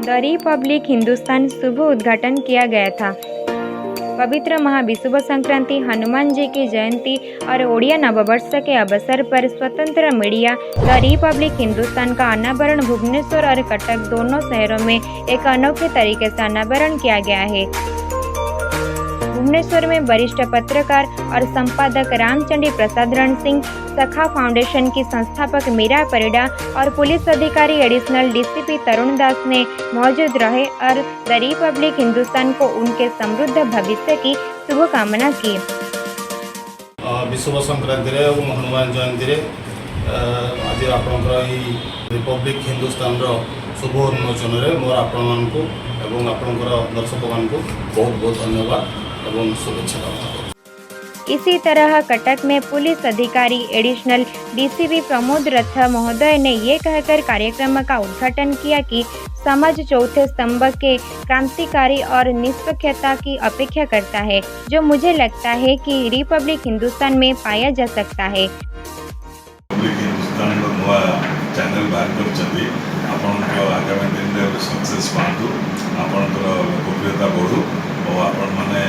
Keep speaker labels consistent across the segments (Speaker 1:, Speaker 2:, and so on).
Speaker 1: The Republic Hindustan शुभ उद्घाटन किया गया था। पवित्र महाविषुव संक्रांति, हनुमान जी की जयंती और ओडिया नववर्ष के अवसर पर स्वतंत्र मीडिया द रिपब्लिक हिंदुस्तान का अनावरण भुवनेश्वर और कटक दोनों शहरों में एक अनोखे तरीके से अनावरण किया गया है। भुवनेश्वर में वरिष्ठ पत्रकार और संपादक रामचंडी प्रसाद रण सिंह, सखा फाउंडेशन की संस्थापक मीरा परिडा और पुलिस अधिकारी एडिशनल डीसीपी तरुण दास ने मौजूद रहे और द रिपब्लिक हिंदुस्तान को उनके समृद्ध भविष्य की शुभकामना की।
Speaker 2: विषुव संक्रांति और हनुमान जयंती आज आपंकर रिपब्लिक हिंदुस्तान शुभ उन्मोचन में मोर आपण दर्शक मान बहुत बहुत धन्यवाद एवं शुभेच्छा।
Speaker 1: इसी तरह कटक में पुलिस अधिकारी एडिशनल डीसीपी प्रमोद रथ महोदय ने ये कहकर कार्यक्रम का उद्घाटन किया कि समाज चौथे स्तंभ के क्रांतिकारी और निष्पक्षता की अपेक्षा करता है, जो मुझे लगता है कि रिपब्लिक हिंदुस्तान में पाया जा सकता है।
Speaker 3: रिपब्लिक हिंदुस्तान नुआ चैनल बाहर कर आगामी दिन में सक्सेस पातु लोकप्रियता बढ़ू और आपण माने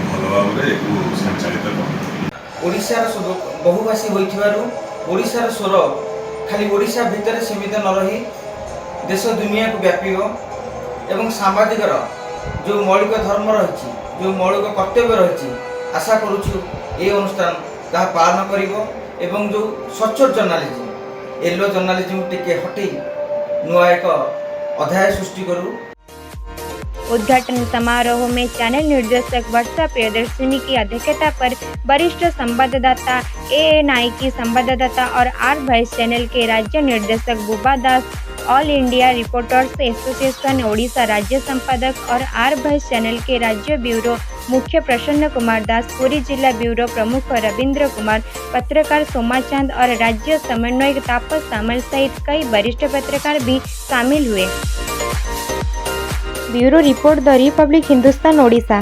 Speaker 3: भल भाव संचालित कर
Speaker 4: ओडिशार बहुभाषी होइथिबारु ओडिशार स्वर खाली ओडिशा भितर सीमित न रही देश दुनिया को व्यापीब एवं सामाजिक जो मौलिक धर्म रही जो मौलिक कर्तव्य रही आशा करुचु ये अनुष्ठान ता पालन करिवो एवं जो स्वच्छ जर्नालिज्म येलो जर्नालिज्म टिके हटी नुआ एक अध्याय सृष्टि करू।
Speaker 1: उद्घाटन समारोह में चैनल निर्देशक वर्षा प्रियदर्शिनी की अध्यक्षता पर वरिष्ठ संवाददाता एएनआई की संवाददाता और आर वाइस चैनल के राज्य निर्देशक Buba Das, All India Reporters Association Odisha राज्य संपादक और आर वाइस चैनल के राज्य ब्यूरो मुख्य प्रसन्न कुमार दास, पुरी जिला ब्यूरो प्रमुख रविंद्र कुमार, पत्रकार सोमाचांद और राज्य समन्वयक तापस सामल सहित कई वरिष्ठ पत्रकार भी शामिल हुए। Bureau report the Republic Hindustan Odisha.